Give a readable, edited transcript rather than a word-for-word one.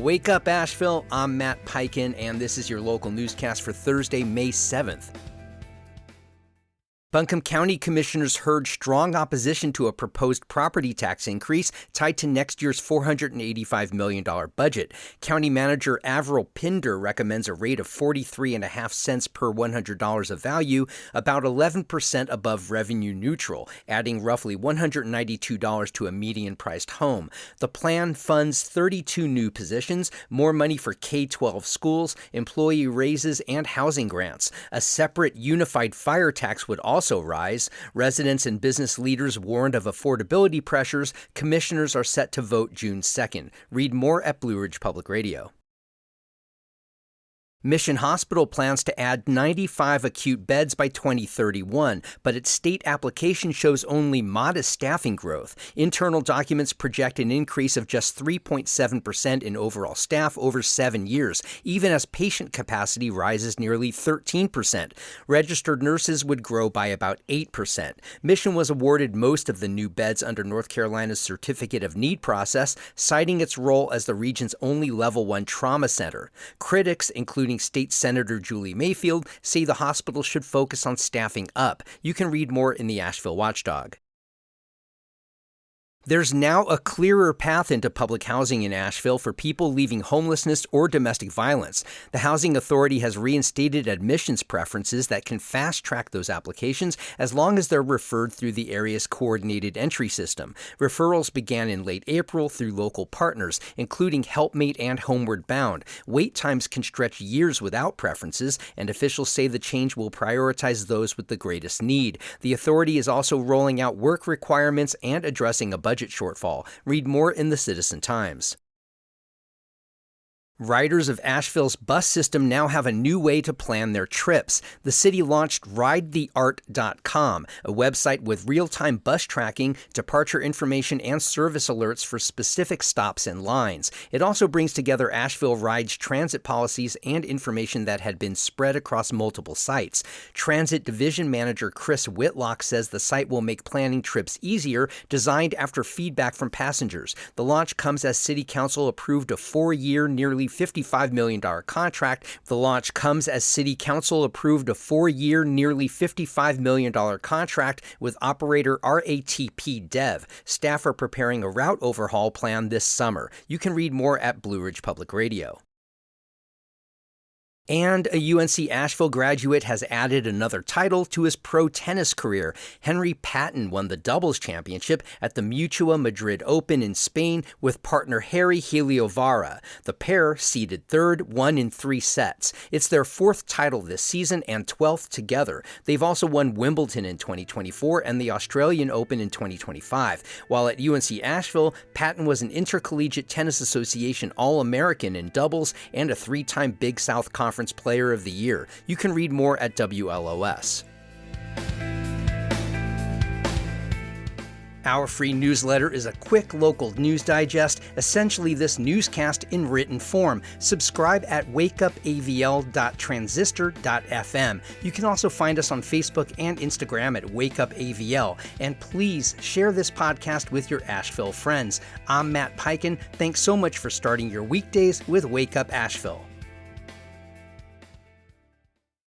Wake up, Asheville. I'm Matt Peiken, and this is your local newscast for Thursday, May 7th. Buncombe County commissioners heard strong opposition to a proposed property tax increase tied to next year's $485 million budget. County Manager Avril Pinder recommends a rate of 43.5 cents per $100 of value, about 11% above revenue neutral, adding roughly $192 to a median-priced home. The plan funds 32 new positions, more money for K-12 schools, employee raises, and housing grants. A separate unified fire tax would also rise. Residents and business leaders warned of affordability pressures. Commissioners are set to vote June 2nd. Read more at Blue Ridge Public Radio. Mission Hospital plans to add 95 acute beds by 2031, but its state application shows only modest staffing growth. Internal documents project an increase of just 3.7% in overall staff over 7 years, even as patient capacity rises nearly 13%. Registered nurses would grow by about 8%. Mission was awarded most of the new beds under North Carolina's Certificate of Need process, citing its role as the region's only Level 1 trauma center. Critics, including State Senator Julie Mayfield, say the hospital should focus on staffing up. You can read more in the Asheville Watchdog. There's now a clearer path into public housing in Asheville for people leaving homelessness or domestic violence. The Housing Authority has reinstated admissions preferences that can fast-track those applications as long as they're referred through the area's coordinated entry system. Referrals began in late April through local partners, including Helpmate and Homeward Bound. Wait times can stretch years without preferences, and officials say the change will prioritize those with the greatest need. The authority is also rolling out work requirements and addressing a budget shortfall. Read more in the Citizen Times. Riders of Asheville's bus system now have a new way to plan their trips. The city launched ridetheart.com, a website with real-time bus tracking, departure information, and service alerts for specific stops and lines. It also brings together Asheville Ride's transit policies and information that had been spread across multiple sites. Transit Division Manager Chris Whitlock says the site will make planning trips easier, designed after feedback from passengers. The launch comes as City Council approved a 4-year, nearly $55 million contract. The launch comes as City Council approved a 4-year, nearly $55 million contract with operator RATP Dev. Staff are preparing a route overhaul plan this summer. You can read more at Blue Ridge Public Radio. And a UNC Asheville graduate has added another title to his pro tennis career. Henry Patton won the doubles championship at the Mutua Madrid Open in Spain with partner Harry Heliovara. The pair, seeded third, won in 3 sets. It's their 4th title this season and 12th together. They've also won Wimbledon in 2024 and the Australian Open in 2025. While at UNC Asheville, Patton was an Intercollegiate Tennis Association All-American in doubles and a 3-time Big South Conference Player of the Year. You can read more at WLOS. Our free newsletter is a quick local news digest, essentially this newscast in written form. Subscribe at wakeupavl.transistor.fm. You can also find us on Facebook and Instagram at wakeupavl. And please share this podcast with your Asheville friends. I'm Matt Peiken. Thanks so much for starting your weekdays with Wake Up Asheville.